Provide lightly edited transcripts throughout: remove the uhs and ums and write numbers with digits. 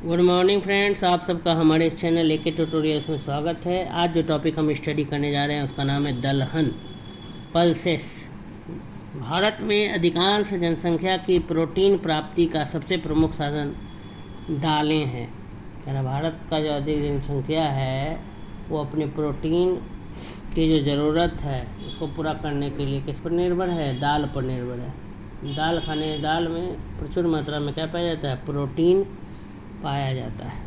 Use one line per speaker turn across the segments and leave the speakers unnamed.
Good morning friends, आप सबका हमारे इस चैनल एके ट्यूटोरियल्स में स्वागत है। आज जो टॉपिक हम स्टडी करने जा रहे हैं उसका नाम है दलहन पल्सेस। भारत में अधिकांश जनसंख्या की प्रोटीन प्राप्ति का सबसे प्रमुख साधन दालें हैं। यानी भारत का जो अधिक जनसंख्या है वो अपने प्रोटीन की जो ज़रूरत है उसको पूरा करने के लिए किस पर निर्भर है? दाल पर निर्भर है। दाल में प्रचुर मात्रा में क्या पाया जाता है? प्रोटीन पाया जाता है।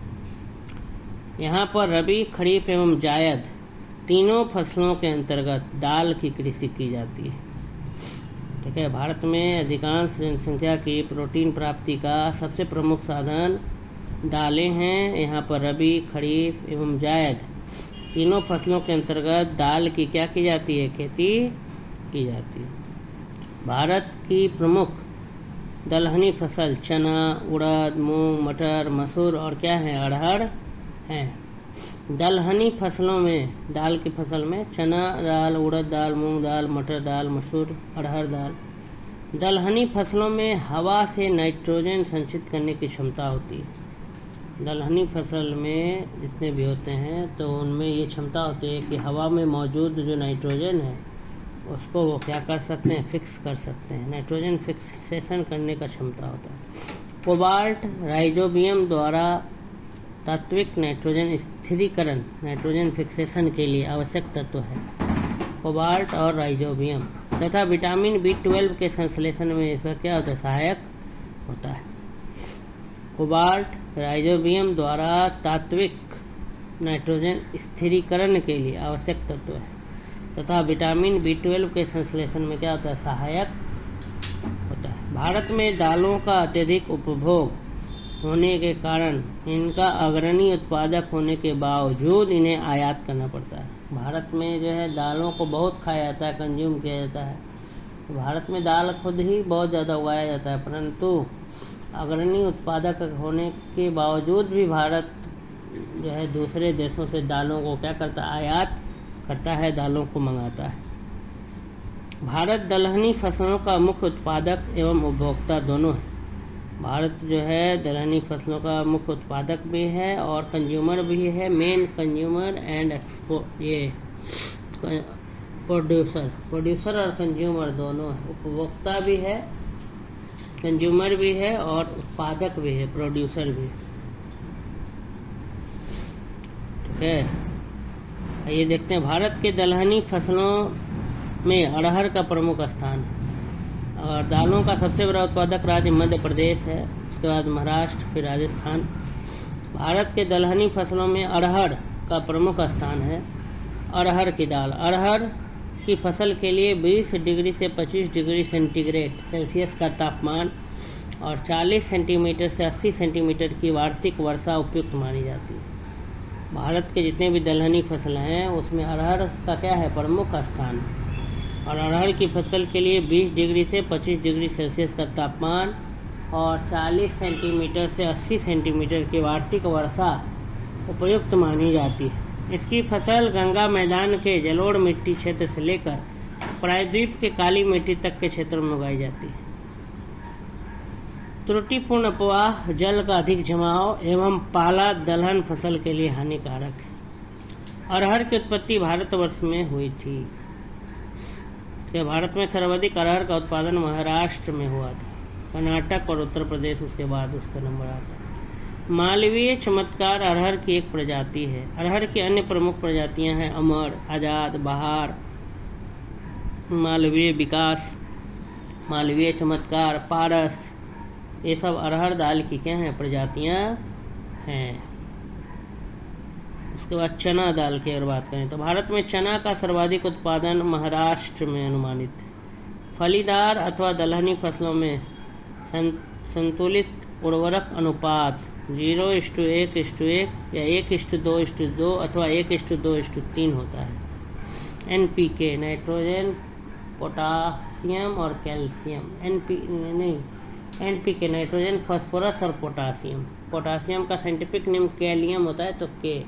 यहाँ पर रबी, खरीफ एवं जायद तीनों फसलों के अंतर्गत दाल की कृषि की जाती है। ठीक है, भारत में अधिकांश जनसंख्या की प्रोटीन प्राप्ति का सबसे प्रमुख साधन दालें हैं। यहाँ पर रबी, खरीफ एवं जायद तीनों फसलों के अंतर्गत दाल की क्या की जाती है? खेती की जाती है। भारत की प्रमुख दलहनी फसल चना, उड़द, मूंग, मटर, मसूर और क्या है? अरहर हैं। दलहनी फसलों में, दाल की फसल में चना दाल, उड़द दाल, मूंग दाल, मटर दाल, मसूर, अरहर दाल। दलहनी फसलों में हवा से नाइट्रोजन संचित करने की क्षमता होती है। दलहनी फसल में जितने भी होते हैं तो उनमें ये क्षमता होती है कि हवा में मौजूद जो नाइट्रोजन है उसको वो क्या कर सकते हैं? फिक्स कर सकते हैं। नाइट्रोजन फिक्सेशन करने का क्षमता होता है। कोबाल्ट राइजोबियम द्वारा तात्विक नाइट्रोजन स्थिरीकरण, नाइट्रोजन फिक्सेशन के लिए आवश्यक तत्व है कोबाल्ट और राइजोबियम, तथा विटामिन B12 के संश्लेषण में इसका क्या होता है? सहायक होता है। कोबाल्ट राइजोबियम द्वारा तात्विक नाइट्रोजन स्थिरीकरण के लिए आवश्यक तत्व है तथा विटामिन B12 के संश्लेषण में क्या होता है? सहायक होता है। भारत में दालों का अत्यधिक उपभोग होने के कारण इनका अग्रणी उत्पादक होने के बावजूद इन्हें आयात करना पड़ता है। भारत में जो है दालों को बहुत खाया जाता है, कंज्यूम किया जाता है। भारत में दाल खुद ही बहुत ज़्यादा उगाया जाता है, परंतु अग्रणी उत्पादक होने के बावजूद भी भारत जो है दूसरे देशों से दालों को क्या करता है? आयात करता है, दालों को मंगाता है। भारत दलहनी फसलों का मुख्य उत्पादक एवं उपभोक्ता दोनों है। भारत जो है दलहनी फसलों का मुख्य उत्पादक भी है और कंज्यूमर भी है। मेन कंज्यूमर एंड एक्सपोर्ट, ये प्रोड्यूसर और कंज्यूमर दोनों है। उपभोक्ता भी है, कंज्यूमर भी है और उत्पादक भी है, प्रोड्यूसर भी। ठीक है, ये देखते हैं भारत के दलहनी फसलों में अरहर का प्रमुख स्थान है और दालों का सबसे बड़ा उत्पादक राज्य मध्य प्रदेश है, उसके बाद महाराष्ट्र, फिर राजस्थान। भारत के दलहनी फसलों में अरहर का प्रमुख स्थान है। अरहर की दाल, अरहर की फसल के लिए 20 डिग्री से 25 डिग्री सेल्सियस का तापमान और 40 सेंटीमीटर से 80 सेंटीमीटर की वार्षिक वर्षा उपयुक्त मानी जाती है। भारत के जितने भी दलहनी फसल हैं उसमें अरहर का क्या है? प्रमुख स्थान है। और अरहर की फसल के लिए 20 डिग्री से 25 डिग्री सेल्सियस का तापमान और 40 सेंटीमीटर से 80 सेंटीमीटर की वार्षिक वर्षा उपयुक्त मानी जाती है। इसकी फसल गंगा मैदान के जलोढ़ मिट्टी क्षेत्र से लेकर प्रायद्वीप के काली मिट्टी तक के क्षेत्र में उगाई जाती है। त्रुटिपूर्ण प्रवाह, जल का अधिक जमाव एवं पाला दलहन फसल के लिए हानिकारक है। अरहर की उत्पत्ति भारतवर्ष में हुई थी। तो भारत में सर्वाधिक अरहर का उत्पादन महाराष्ट्र में हुआ था। कर्नाटक और उत्तर प्रदेश उसके बाद उसका नंबर आता है। मालवीय चमत्कार अरहर की एक प्रजाति है। अरहर की अन्य प्रमुख प्रजातियां हैं अमर, आजाद, बहार, मालवीय विकास, मालवीय चमत्कार, पारस। ये सब अरहर दाल की क्या हैं? प्रजातियां हैं। उसके बाद चना दाल की अगर बात करें तो भारत में चना का सर्वाधिक उत्पादन महाराष्ट्र में अनुमानित है। फलीदार अथवा दलहनी फसलों में संतुलित उर्वरक अनुपात 0:1:1 या 1:2:2 अथवा 1:2:3 होता है। NPK नाइट्रोजन, पोटासियम और कैल्शियम। NPK नाइट्रोजन, फास्फोरस और पोटासियम। पोटासियम का साइंटिफिक नेम कैलियम होता है तो K।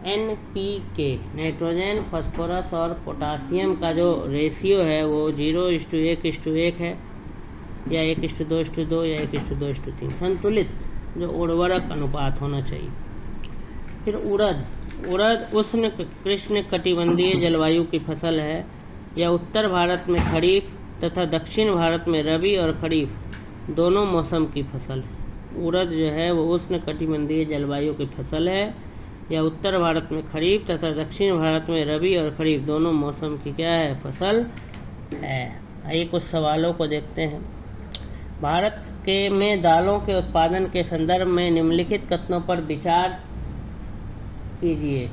NPK नाइट्रोजन, फास्फोरस और पोटासियम का जो रेशियो है वो 0:1:1 है या 1:2:2 या 1:2:3। संतुलित जो उर्वरक अनुपात होना चाहिए। फिर उड़द, उड़द उष्ण कृष्णकटिबंधीय जलवायु की फसल है। यह उत्तर भारत में खरीफ तथा दक्षिण भारत में रबी और खरीफ दोनों मौसम की फसल है। उड़द जो है वो उष्ण कटिबंधीय जलवायु की फसल है। यह उत्तर भारत में खरीफ तथा दक्षिण भारत में रबी और खरीफ दोनों मौसम की क्या है, फसल है। आइए कुछ सवालों को देखते हैं। भारत के में दालों के उत्पादन के संदर्भ में निम्नलिखित कथनों पर विचार कीजिए।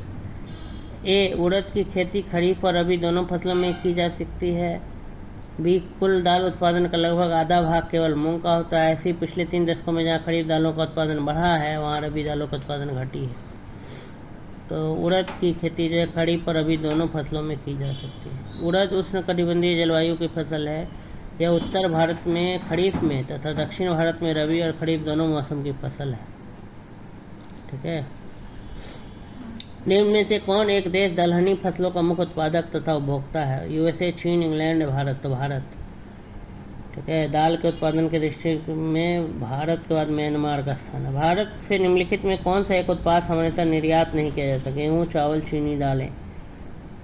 ए, उड़द की खेती खरीफ और रबी दोनों फसलों में की जा सकती है। बी, कुल दाल उत्पादन का लगभग आधा भाग केवल मूंग का होता है। ऐसी पिछले 3 दशकों में जहाँ खरीफ दालों का उत्पादन बढ़ा है वहाँ रबी दालों का उत्पादन घटी है। तो उड़द की खेती जो है खरीफ और रबी दोनों फसलों में की जा सकती है। उड़द उष्णकटिबंधीय जलवायु की फसल है। यह उत्तर भारत में खरीफ में तथा दक्षिण भारत में रबी और खरीफ दोनों मौसम की फसल है। ठीक है। निम्न में से कौन एक देश दलहनी फसलों का मुख्य उत्पादक तथा उपभोक्ता है? यूएसए, चीन, इंग्लैंड, भारत। तो भारत। ठीक है। दाल के उत्पादन के दृष्टि में भारत के बाद म्यांमार का स्थान है। भारत से निम्नलिखित में कौन सा एक उत्पाद सामान्यतः निर्यात नहीं किया जाता? गेहूँ, चावल, चीनी, दालें।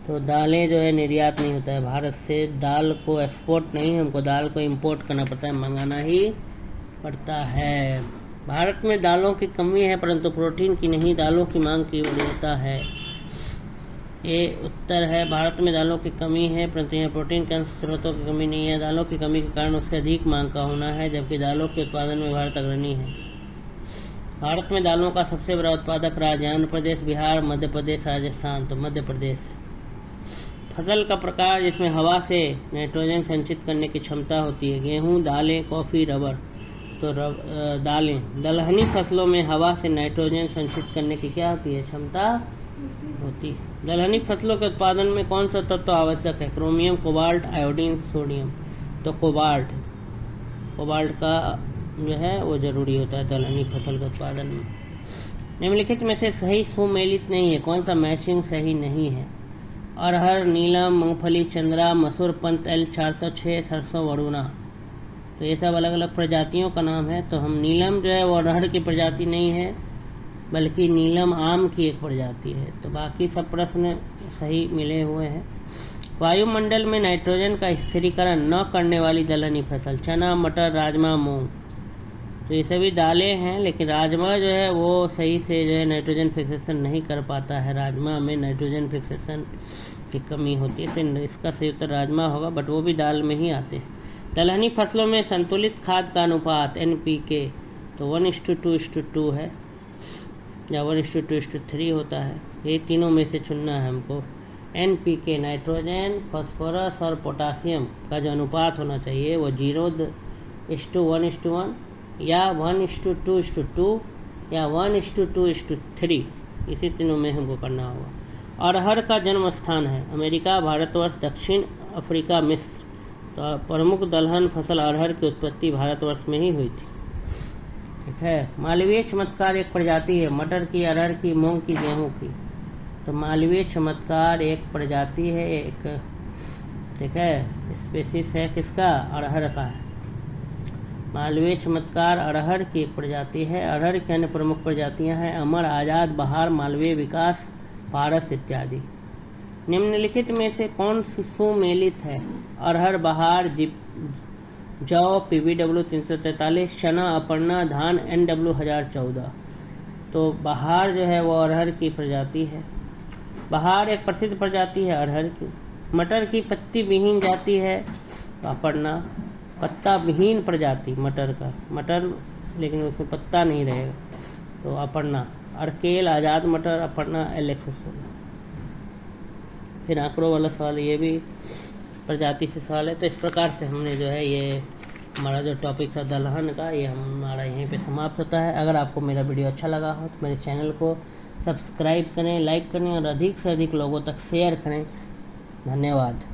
तो दालें जो है निर्यात नहीं होता है भारत से। दाल को एक्सपोर्ट नहीं, हमको दाल को इंपोर्ट करना पड़ता है, मंगाना ही पड़ता है। भारत में दालों की कमी है परंतु प्रोटीन की नहीं, दालों की मांग की वरीयता है। ये उत्तर है। भारत में दालों की कमी है परंतु यहाँ प्रोटीन के स्रोतों की कमी नहीं है। दालों की कमी के कारण उसके अधिक मांग का होना है, जबकि दालों के उत्पादन में भारत अग्रणी है। भारत में दालों का सबसे बड़ा उत्पादक राज्य आंध्र प्रदेश, बिहार, मध्य प्रदेश, राजस्थान। तो मध्य प्रदेश। फसल का प्रकार जिसमें हवा से नाइट्रोजन संचित करने की क्षमता होती है। गेहूँ, दालें, कॉफ़ी, रबर। तो दालें। दलहनी फसलों में हवा से नाइट्रोजन संचित करने की क्या होती है, क्षमता होती है। दलहनी फसलों के उत्पादन में कौन सा तत्व आवश्यक है? Chromium, cobalt, iodine, sodium. तो कोबाल्ट का जो है वो जरूरी होता है दलहनी फसल के उत्पादन में। निम्नलिखित में से सही सुमेलित नहीं है। कौन सा मैचिंग सही नहीं है? अरहर, नीलम, मूंगफली, चंद्रा, मसूर, पंत, L406, सरसों, वरुणा। तो ये सब अलग अलग प्रजातियों का नाम है। तो हम नीलम जो है वो अरहर की प्रजाति नहीं है बल्कि नीलम आम की एक प्रजाति है। तो बाकी सब प्रश्न सही मिले हुए हैं। वायुमंडल में नाइट्रोजन का स्थिरीकरण न करने वाली दलहनी फसल। चना, मटर, राजमा, मूंग। तो ये सभी दालें हैं, लेकिन राजमा जो है वो सही से जो है नाइट्रोजन फिक्सेशन नहीं कर पाता है। राजमा में नाइट्रोजन फिक्सेशन की कमी होती है, तो इसका सही उत्तर राजमा होगा, बट वो भी दाल में ही आते हैं। दलहनी फसलों में संतुलित खाद का अनुपात NPK तो 1:2:2 है या 1:2:3 होता है। ये तीनों में से चुनना है हमको। NPK नाइट्रोजन, फास्फोरस और पोटासियम का जो अनुपात होना चाहिए वो 0:1:1 या 1:2:2 या 1:2:3, इसी तीनों में हमको करना होगा। अरहर का जन्म स्थान है अमेरिका, भारतवर्ष, दक्षिण अफ्रीका, मिस्र। तो प्रमुख दलहन फसल अरहर की उत्पत्ति भारतवर्ष में ही हुई थी। ठीक है। मालवीय चमत्कार एक प्रजाति है। मटर की, अरहर की, मूंग की, गेहूं की। तो मालवीय चमत्कार एक प्रजाति है, एक ठीक है स्पेसिस है किसका? अरहर का है। मालवीय चमत्कार अरहर की एक प्रजाति है। अरहर की अन्य प्रमुख प्रजातियां हैं अमर, आज़ाद, बहार, मालवीय विकास, पारस इत्यादि। निम्नलिखित में से कौन सुमेलित है? अरहर, बहार, जौ, PBW 343, चना, अपर्णा, धान, NW 1014। तो बहार जो है वो अरहर की प्रजाति है। बहार एक प्रसिद्ध प्रजाति है अरहर की। मटर की पत्ती विहीन जाति है अपर्णा। पत्ता विहीन प्रजाति मटर का, मटर लेकिन उसमें पत्ता नहीं रहेगा, तो अपर्णा। अर्केल, आज़ाद मटर, अपर्णा, L116। फिर आंकड़ों वाला सवाल, ये भी प्रजाति से सवाल है। तो इस प्रकार से हमने जो है ये हमारा जो टॉपिक था दलहन का, ये हमारा यहीं पे समाप्त होता है। अगर आपको मेरा वीडियो अच्छा लगा हो तो मेरे चैनल को सब्सक्राइब करें, लाइक करें और अधिक से अधिक लोगों तक शेयर करें। धन्यवाद।